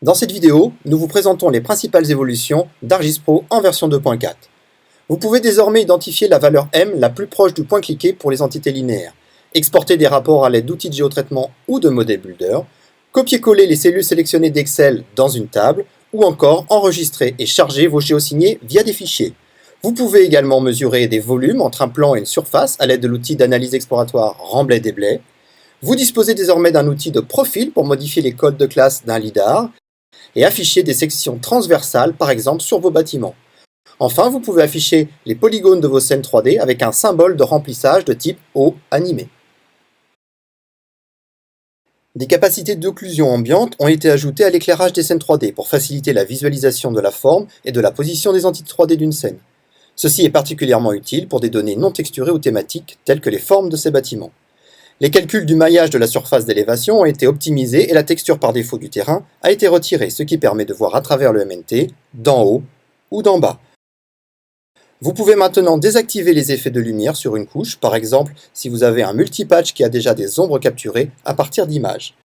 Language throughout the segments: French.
Dans cette vidéo, nous vous présentons les principales évolutions d'ArcGIS Pro en version 2.4. Vous pouvez désormais identifier la valeur M la plus proche du point cliqué pour les entités linéaires, exporter des rapports à l'aide d'outils de géotraitement ou de Model Builder, copier-coller les cellules sélectionnées d'Excel dans une table, ou encore enregistrer et charger vos géosignés via des fichiers. Vous pouvez également mesurer des volumes entre un plan et une surface à l'aide de l'outil d'analyse exploratoire Remblai-Déblai. Vous disposez désormais d'un outil de profil pour modifier les codes de classe d'un lidar et afficher des sections transversales, par exemple sur vos bâtiments. Enfin, vous pouvez afficher les polygones de vos scènes 3D avec un symbole de remplissage de type O animé. Des capacités d'occlusion ambiante ont été ajoutées à l'éclairage des scènes 3D pour faciliter la visualisation de la forme et de la position des entités 3D d'une scène. Ceci est particulièrement utile pour des données non texturées ou thématiques, telles que les formes de ces bâtiments. Les calculs du maillage de la surface d'élévation ont été optimisés et la texture par défaut du terrain a été retirée, ce qui permet de voir à travers le MNT, d'en haut ou d'en bas. Vous pouvez maintenant désactiver les effets de lumière sur une couche, par exemple si vous avez un multipatch qui a déjà des ombres capturées à partir d'images.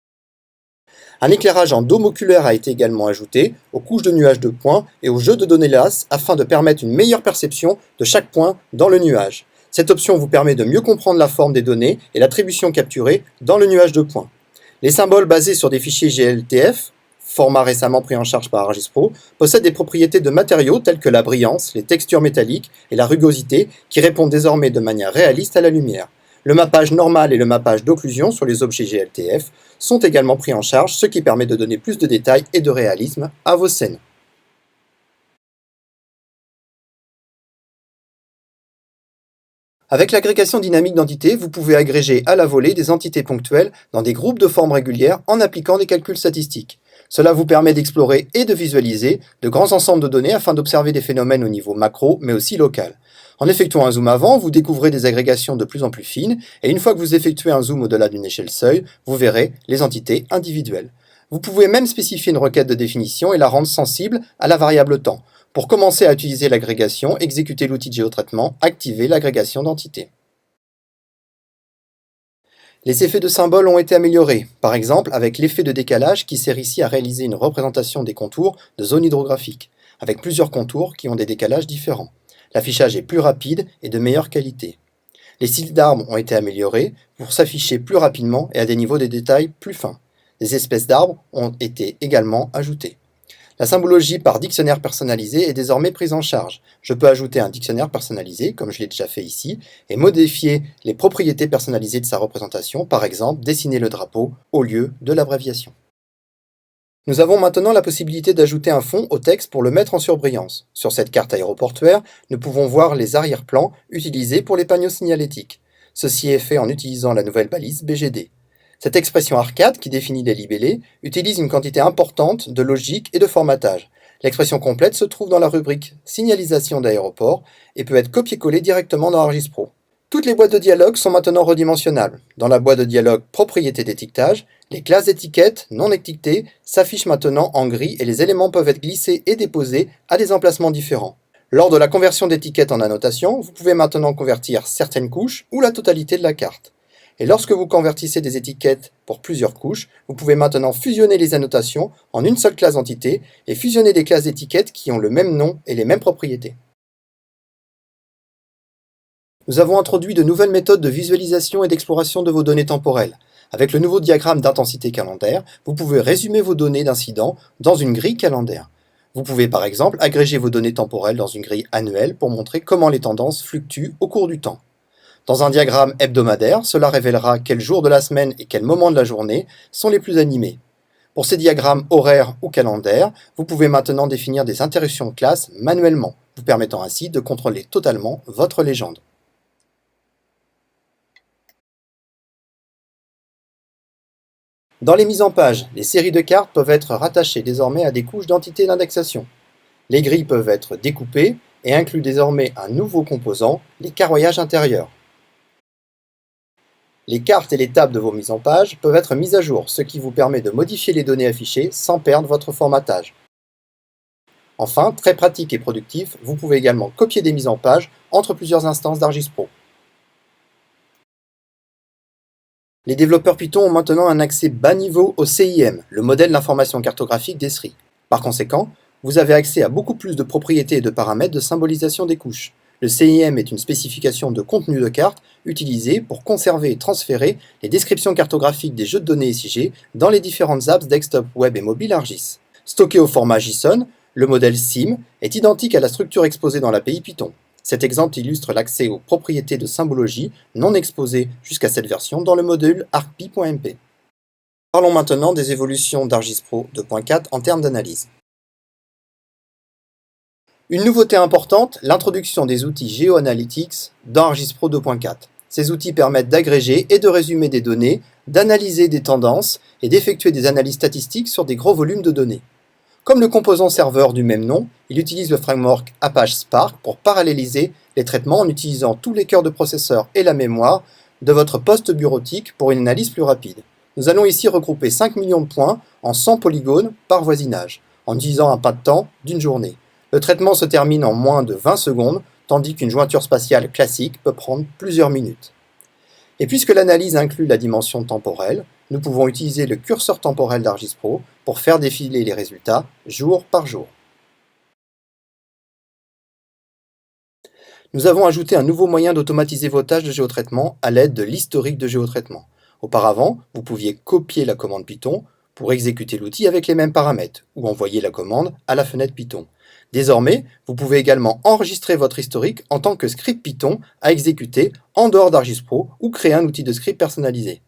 Un éclairage en dôme oculaire a été également ajouté aux couches de nuages de points et aux jeux de données LAS afin de permettre une meilleure perception de chaque point dans le nuage. Cette option vous permet de mieux comprendre la forme des données et l'attribution capturée dans le nuage de points. Les symboles basés sur des fichiers GLTF, format récemment pris en charge par ArcGIS Pro, possèdent des propriétés de matériaux telles que la brillance, les textures métalliques et la rugosité qui répondent désormais de manière réaliste à la lumière. Le mappage normal et le mappage d'occlusion sur les objets GLTF sont également pris en charge, ce qui permet de donner plus de détails et de réalisme à vos scènes. Avec l'agrégation dynamique d'entités, vous pouvez agréger à la volée des entités ponctuelles dans des groupes de formes régulières en appliquant des calculs statistiques. Cela vous permet d'explorer et de visualiser de grands ensembles de données afin d'observer des phénomènes au niveau macro, mais aussi local. En effectuant un zoom avant, vous découvrez des agrégations de plus en plus fines, et une fois que vous effectuez un zoom au-delà d'une échelle seuil, vous verrez les entités individuelles. Vous pouvez même spécifier une requête de définition et la rendre sensible à la variable temps. Pour commencer à utiliser l'agrégation, exécutez l'outil de géotraitement, activez l'agrégation d'entités. Les effets de symboles ont été améliorés, par exemple avec l'effet de décalage qui sert ici à réaliser une représentation des contours de zones hydrographiques, avec plusieurs contours qui ont des décalages différents. L'affichage est plus rapide et de meilleure qualité. Les styles d'arbres ont été améliorés pour s'afficher plus rapidement et à des niveaux de détail plus fins. Des espèces d'arbres ont été également ajoutées. La symbologie par dictionnaire personnalisé est désormais prise en charge. Je peux ajouter un dictionnaire personnalisé, comme je l'ai déjà fait ici, et modifier les propriétés personnalisées de sa représentation, par exemple dessiner le drapeau au lieu de l'abréviation. Nous avons maintenant la possibilité d'ajouter un fond au texte pour le mettre en surbrillance. Sur cette carte aéroportuaire, nous pouvons voir les arrière-plans utilisés pour les panneaux signalétiques. Ceci est fait en utilisant la nouvelle balise BGD. Cette expression arcade, qui définit les libellés, utilise une quantité importante de logique et de formatage. L'expression complète se trouve dans la rubrique « Signalisation d'aéroport » et peut être copiée-collée directement dans ArcGIS Pro. Toutes les boîtes de dialogue sont maintenant redimensionnables. Dans la boîte de dialogue « Propriétés d'étiquetage », les classes d'étiquettes non étiquetées s'affichent maintenant en gris et les éléments peuvent être glissés et déposés à des emplacements différents. Lors de la conversion d'étiquettes en annotation, vous pouvez maintenant convertir certaines couches ou la totalité de la carte. Et lorsque vous convertissez des étiquettes pour plusieurs couches, vous pouvez maintenant fusionner les annotations en une seule classe d'entité et fusionner des classes d'étiquettes qui ont le même nom et les mêmes propriétés. Nous avons introduit de nouvelles méthodes de visualisation et d'exploration de vos données temporelles. Avec le nouveau diagramme d'intensité calendaire, vous pouvez résumer vos données d'incidents dans une grille calendaire. Vous pouvez par exemple agréger vos données temporelles dans une grille annuelle pour montrer comment les tendances fluctuent au cours du temps. Dans un diagramme hebdomadaire, cela révélera quels jours de la semaine et quels moments de la journée sont les plus animés. Pour ces diagrammes horaires ou calendaires, vous pouvez maintenant définir des interruptions de classe manuellement, vous permettant ainsi de contrôler totalement votre légende. Dans les mises en page, les séries de cartes peuvent être rattachées désormais à des couches d'entités d'indexation. Les grilles peuvent être découpées et incluent désormais un nouveau composant, les carroyages intérieurs. Les cartes et les tables de vos mises en page peuvent être mises à jour, ce qui vous permet de modifier les données affichées sans perdre votre formatage. Enfin, très pratique et productif, vous pouvez également copier des mises en page entre plusieurs instances d'ArcGIS Pro. Les développeurs Python ont maintenant un accès bas niveau au CIM, le modèle d'information cartographique d'Esri. Par conséquent, vous avez accès à beaucoup plus de propriétés et de paramètres de symbolisation des couches. Le CIM est une spécification de contenu de carte utilisée pour conserver et transférer les descriptions cartographiques des jeux de données SIG dans les différentes apps desktop, web et mobile ArcGIS. Stocké au format JSON, le modèle SIM est identique à la structure exposée dans l'API Python. Cet exemple illustre l'accès aux propriétés de symbologie non exposées jusqu'à cette version dans le module arcpy.mp. Parlons maintenant des évolutions d'ArcGIS Pro 2.4 en termes d'analyse. Une nouveauté importante, l'introduction des outils GeoAnalytics dans ArcGIS Pro 2.4. Ces outils permettent d'agréger et de résumer des données, d'analyser des tendances et d'effectuer des analyses statistiques sur des gros volumes de données. Comme le composant serveur du même nom, il utilise le framework Apache Spark pour paralléliser les traitements en utilisant tous les cœurs de processeur et la mémoire de votre poste bureautique pour une analyse plus rapide. Nous allons ici regrouper 5 millions de points en 100 polygones par voisinage, en utilisant un pas de temps d'une journée. Le traitement se termine en moins de 20 secondes, tandis qu'une jointure spatiale classique peut prendre plusieurs minutes. Et puisque l'analyse inclut la dimension temporelle, nous pouvons utiliser le curseur temporel d'ArcGIS Pro pour faire défiler les résultats jour par jour. Nous avons ajouté un nouveau moyen d'automatiser vos tâches de géotraitement à l'aide de l'historique de géotraitement. Auparavant, vous pouviez copier la commande Python pour exécuter l'outil avec les mêmes paramètres ou envoyer la commande à la fenêtre Python. Désormais, vous pouvez également enregistrer votre historique en tant que script Python à exécuter en dehors d'ArcGIS Pro ou créer un outil de script personnalisé.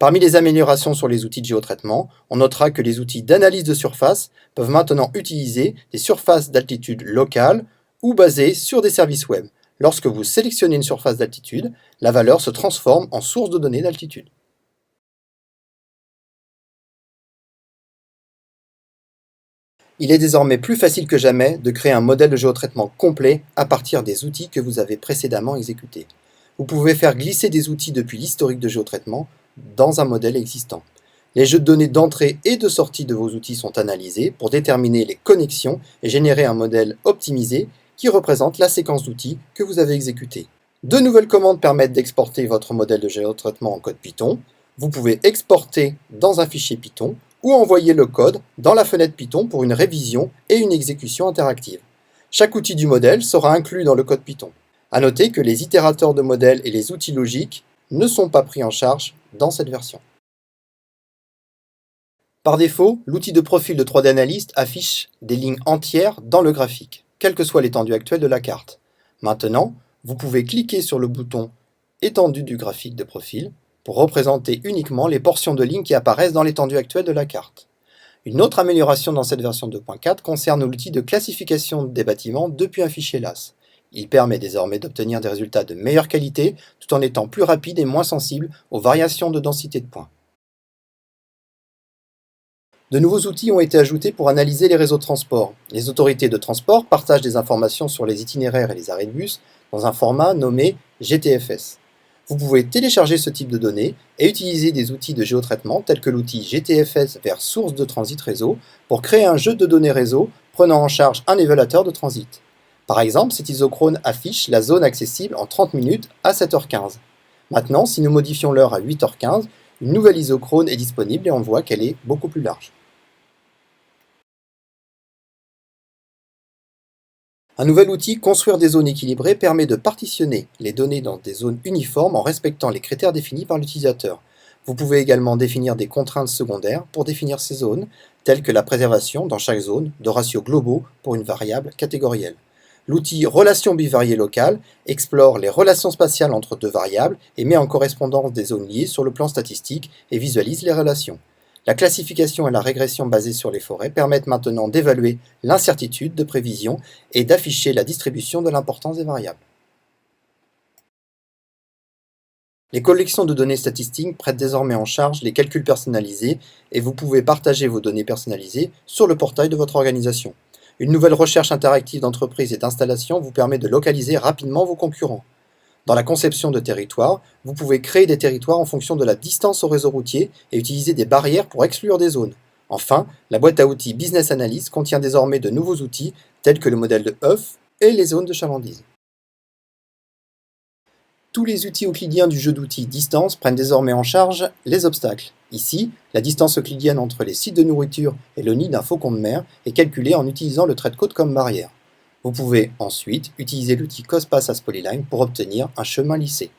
Parmi les améliorations sur les outils de géotraitement, on notera que les outils d'analyse de surface peuvent maintenant utiliser des surfaces d'altitude locales ou basées sur des services web. Lorsque vous sélectionnez une surface d'altitude, la valeur se transforme en source de données d'altitude. Il est désormais plus facile que jamais de créer un modèle de géotraitement complet à partir des outils que vous avez précédemment exécutés. Vous pouvez faire glisser des outils depuis l'historique de géotraitement dans un modèle existant. Les jeux de données d'entrée et de sortie de vos outils sont analysés pour déterminer les connexions et générer un modèle optimisé qui représente la séquence d'outils que vous avez exécutée. Deux nouvelles commandes permettent d'exporter votre modèle de géotraitement en code Python. Vous pouvez exporter dans un fichier Python ou envoyer le code dans la fenêtre Python pour une révision et une exécution interactive. Chaque outil du modèle sera inclus dans le code Python. À noter que les itérateurs de modèles et les outils logiques ne sont pas pris en charge dans cette version. Par défaut, l'outil de profil de 3D Analyst affiche des lignes entières dans le graphique, quelle que soit l'étendue actuelle de la carte. Maintenant, vous pouvez cliquer sur le bouton Étendue du graphique de profil pour représenter uniquement les portions de lignes qui apparaissent dans l'étendue actuelle de la carte. Une autre amélioration dans cette version 2.4 concerne l'outil de classification des bâtiments depuis un fichier LAS. Il permet désormais d'obtenir des résultats de meilleure qualité tout en étant plus rapide et moins sensible aux variations de densité de points. De nouveaux outils ont été ajoutés pour analyser les réseaux de transport. Les autorités de transport partagent des informations sur les itinéraires et les arrêts de bus dans un format nommé GTFS. Vous pouvez télécharger ce type de données et utiliser des outils de géotraitement tels que l'outil GTFS vers source de transit réseau pour créer un jeu de données réseau prenant en charge un évaluateur de transit. Par exemple, cet isochrone affiche la zone accessible en 30 minutes à 7h15. Maintenant, si nous modifions l'heure à 8h15, une nouvelle isochrone est disponible et on voit qu'elle est beaucoup plus large. Un nouvel outil, Construire des zones équilibrées, permet de partitionner les données dans des zones uniformes en respectant les critères définis par l'utilisateur. Vous pouvez également définir des contraintes secondaires pour définir ces zones, telles que la préservation dans chaque zone de ratios globaux pour une variable catégorielle. L'outil Relations bivariées locales explore les relations spatiales entre deux variables et met en correspondance des zones liées sur le plan statistique et visualise les relations. La classification et la régression basées sur les forêts permettent maintenant d'évaluer l'incertitude de prévision et d'afficher la distribution de l'importance des variables. Les collections de données statistiques prêtent désormais en charge les calculs personnalisés et vous pouvez partager vos données personnalisées sur le portail de votre organisation. Une nouvelle recherche interactive d'entreprise et d'installation vous permet de localiser rapidement vos concurrents. Dans la conception de territoires, vous pouvez créer des territoires en fonction de la distance au réseau routier et utiliser des barrières pour exclure des zones. Enfin, la boîte à outils Business Analyst contient désormais de nouveaux outils tels que le modèle de Huff et les zones de chalandise. Tous les outils euclidiens du jeu d'outils Distance prennent désormais en charge les obstacles. Ici, la distance euclidienne entre les sites de nourriture et le nid d'un faucon de mer est calculée en utilisant le trait de côte comme barrière. Vous pouvez ensuite utiliser l'outil COSPAS as Polyline pour obtenir un chemin lissé.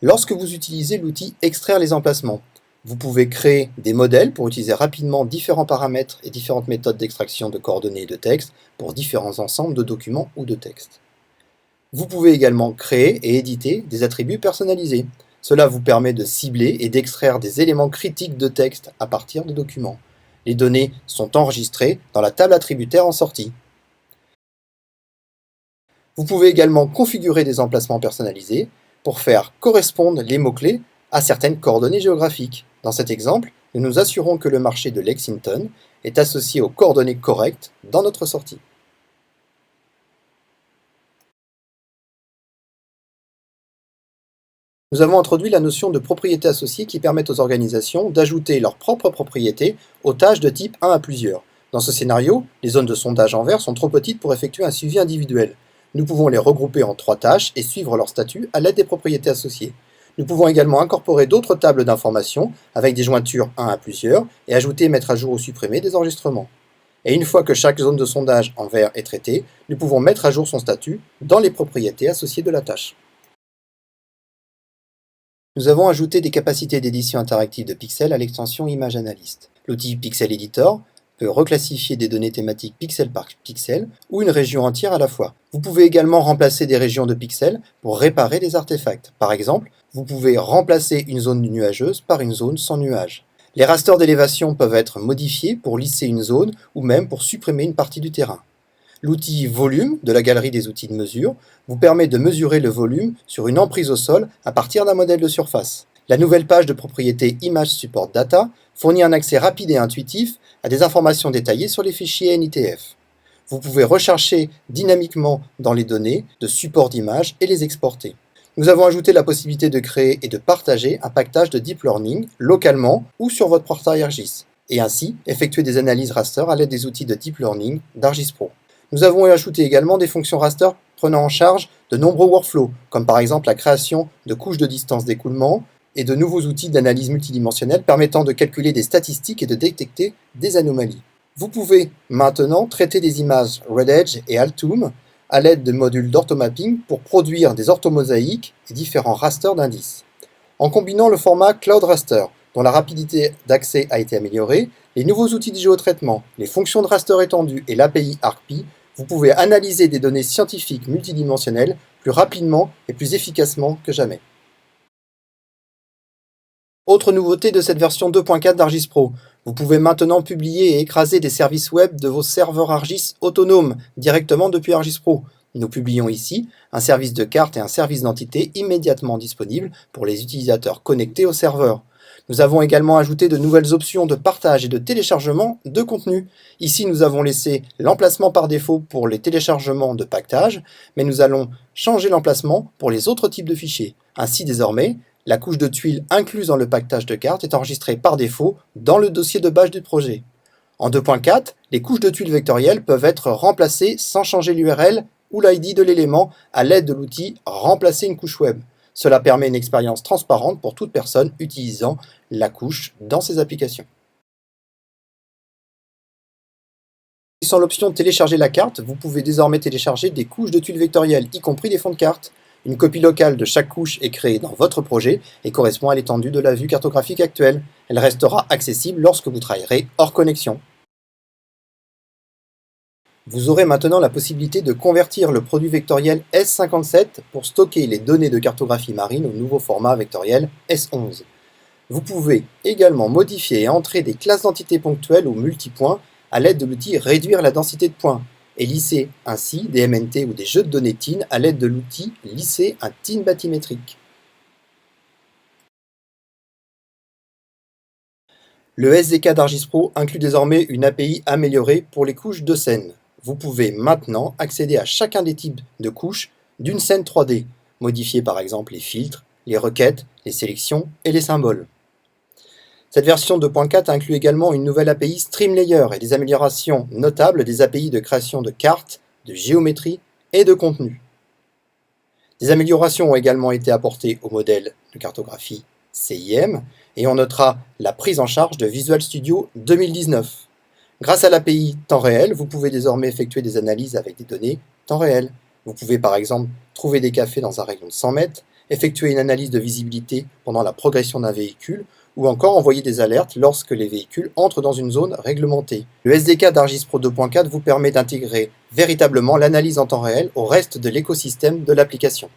Lorsque vous utilisez l'outil Extraire les emplacements, vous pouvez créer des modèles pour utiliser rapidement différents paramètres et différentes méthodes d'extraction de coordonnées et de texte pour différents ensembles de documents ou de textes. Vous pouvez également créer et éditer des attributs personnalisés. Cela vous permet de cibler et d'extraire des éléments critiques de texte à partir de documents. Les données sont enregistrées dans la table attributaire en sortie. Vous pouvez également configurer des emplacements personnalisés pour faire correspondre les mots-clés à certaines coordonnées géographiques. Dans cet exemple, nous nous assurons que le marché de Lexington est associé aux coordonnées correctes dans notre sortie. Nous avons introduit la notion de propriété associée qui permet aux organisations d'ajouter leurs propres propriétés aux tâches de type 1 à plusieurs. Dans ce scénario, les zones de sondage en vert sont trop petites pour effectuer un suivi individuel. Nous pouvons les regrouper en 3 tâches et suivre leur statut à l'aide des propriétés associées. Nous pouvons également incorporer d'autres tables d'informations avec des jointures 1 à plusieurs et ajouter, mettre à jour ou supprimer des enregistrements. Et une fois que chaque zone de sondage en vert est traitée, nous pouvons mettre à jour son statut dans les propriétés associées de la tâche. Nous avons ajouté des capacités d'édition interactive de pixels à l'extension Image Analyst. L'outil Pixel Editor peut reclassifier des données thématiques pixel par pixel ou une région entière à la fois. Vous pouvez également remplacer des régions de pixels pour réparer des artefacts. Par exemple, vous pouvez remplacer une zone nuageuse par une zone sans nuage. Les rasters d'élévation peuvent être modifiés pour lisser une zone ou même pour supprimer une partie du terrain. L'outil Volume de la galerie des outils de mesure vous permet de mesurer le volume sur une emprise au sol à partir d'un modèle de surface. La nouvelle page de propriété Image Support Data fournit un accès rapide et intuitif à des informations détaillées sur les fichiers NITF. Vous pouvez rechercher dynamiquement dans les données de support d'images et les exporter. Nous avons ajouté la possibilité de créer et de partager un package de Deep Learning localement ou sur votre portail ArcGIS, et ainsi effectuer des analyses raster à l'aide des outils de Deep Learning d'ArcGIS Pro. Nous avons ajouté également des fonctions raster prenant en charge de nombreux workflows, comme par exemple la création de couches de distance d'écoulement et de nouveaux outils d'analyse multidimensionnelle permettant de calculer des statistiques et de détecter des anomalies. Vous pouvez maintenant traiter des images RedEdge et Altoum à l'aide de modules d'orthomapping pour produire des orthomosaïques et différents rasters d'indices. En combinant le format Cloud Raster, dont la rapidité d'accès a été améliorée, les nouveaux outils de géotraitement, les fonctions de raster étendues et l'API ArcPy, vous pouvez analyser des données scientifiques multidimensionnelles plus rapidement et plus efficacement que jamais. Autre nouveauté de cette version 2.4 d'ArcGIS Pro, vous pouvez maintenant publier et écraser des services web de vos serveurs ArcGIS autonomes directement depuis ArcGIS Pro. Nous publions ici un service de carte et un service d'entité immédiatement disponibles pour les utilisateurs connectés au serveur. Nous avons également ajouté de nouvelles options de partage et de téléchargement de contenu. Ici, nous avons laissé l'emplacement par défaut pour les téléchargements de pactage, mais nous allons changer l'emplacement pour les autres types de fichiers. Ainsi, désormais, la couche de tuiles incluse dans le pactage de cartes est enregistrée par défaut dans le dossier de base du projet. En 2.4, les couches de tuiles vectorielles peuvent être remplacées sans changer l'URL ou l'ID de l'élément à l'aide de l'outil Remplacer une couche web. Cela permet une expérience transparente pour toute personne utilisant la couche dans ses applications. Sans l'option Télécharger la carte, vous pouvez désormais télécharger des couches de tuiles vectorielles, y compris des fonds de carte. Une copie locale de chaque couche est créée dans votre projet et correspond à l'étendue de la vue cartographique actuelle. Elle restera accessible lorsque vous travaillerez hors connexion. Vous aurez maintenant la possibilité de convertir le produit vectoriel S57 pour stocker les données de cartographie marine au nouveau format vectoriel S11. Vous pouvez également modifier et entrer des classes d'entités ponctuelles ou multipoints à l'aide de l'outil Réduire la densité de points et lisser ainsi des MNT ou des jeux de données TIN à l'aide de l'outil Lisser un TIN bathymétrique. Le SDK d'ArcGIS Pro inclut désormais une API améliorée pour les couches de scène. Vous pouvez maintenant accéder à chacun des types de couches d'une scène 3D, modifier par exemple les filtres, les requêtes, les sélections et les symboles. Cette version 2.4 inclut également une nouvelle API StreamLayer et des améliorations notables des API de création de cartes, de géométrie et de contenu. Des améliorations ont également été apportées au modèle de cartographie CIM et on notera la prise en charge de Visual Studio 2019. Grâce à l'API temps réel, vous pouvez désormais effectuer des analyses avec des données temps réel. Vous pouvez par exemple trouver des cafés dans un rayon de 100 mètres, effectuer une analyse de visibilité pendant la progression d'un véhicule ou encore envoyer des alertes lorsque les véhicules entrent dans une zone réglementée. Le SDK d'ArcGIS Pro 2.4 vous permet d'intégrer véritablement l'analyse en temps réel au reste de l'écosystème de l'application.